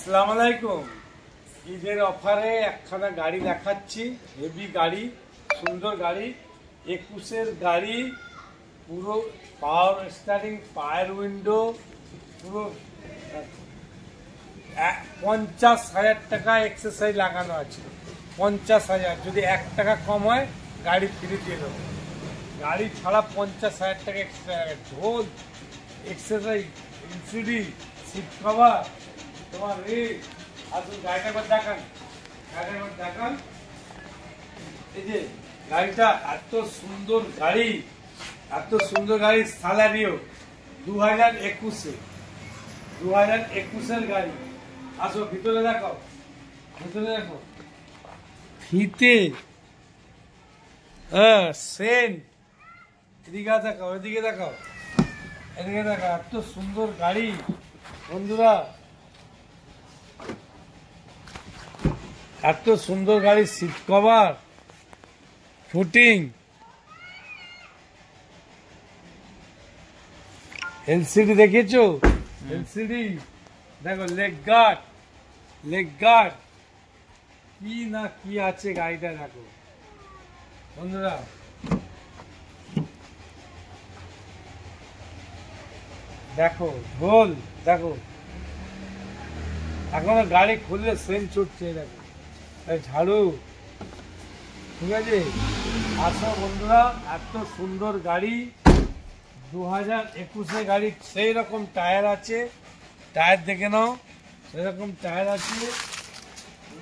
আসসালামু আলাইকুম। ঈদের অফারে একখানা গাড়ি দেখাচ্ছি, হেভি গাড়ি, সুন্দর গাড়ি, 21-এর গাড়ি, পুরো পাওয়ার স্টারিং, পাওয়ার উইন্ডো, পুরো 50,000 টাকা এক্সারসাইজ লাগানো আছে। 50,000, যদি 1 টাকা কম হয় গাড়ি ফ্রি দিয়ে দেবো। গাড়ি ছাড়া 50,000 টাকা এক্সারসাইজ, ঢোল এক্সারসাইজ, এলসিডি, সিট কভার, তোমার আসুন গাড়িটা একবার দেখান। এই যে গাড়িটা এত সুন্দর গাড়ি, স্যালারিও 2021-এর গাড়ি। আসো ভিতরে দেখো, ফিতে সেন, এদিকে দেখাও, এত সুন্দর গাড়ি বন্ধুরা, এত সুন্দর গাড়ি, সিট কভার, ফুটিং, এলসিডি দেখেছো? এলসিডি দেখো, লেগ গার্ড, কি না কি আছে গাড়িটা দেখো বন্ধুরা। দেখো ঢোল, দেখো এখনো গাড়ি খুললে সেন ছুটছে, দেখো ঝাড়ু, ঠিক আছে। আসো বন্ধুরা, এত সুন্দর গাড়ি, 2021-এর গাড়ি, সেই রকম টায়ার আছে, টায়ার দেখে নাও, সেরকম টায়ার আছে,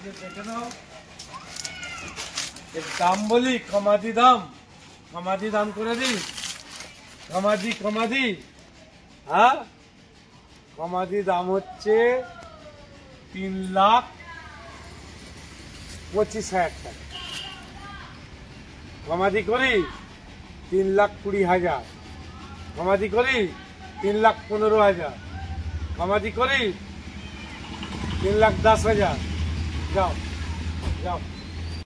দেখে নাও। এর দাম বলি, কমাদি দাম করে দিই, কমাদি, হ্যাঁ, কমাদি দাম হচ্ছে 3,25,000 টাকা। কমাদি করি 3,20,000, কমাদি করি 3,15,000, কমাদি করি 3,10,000। যাও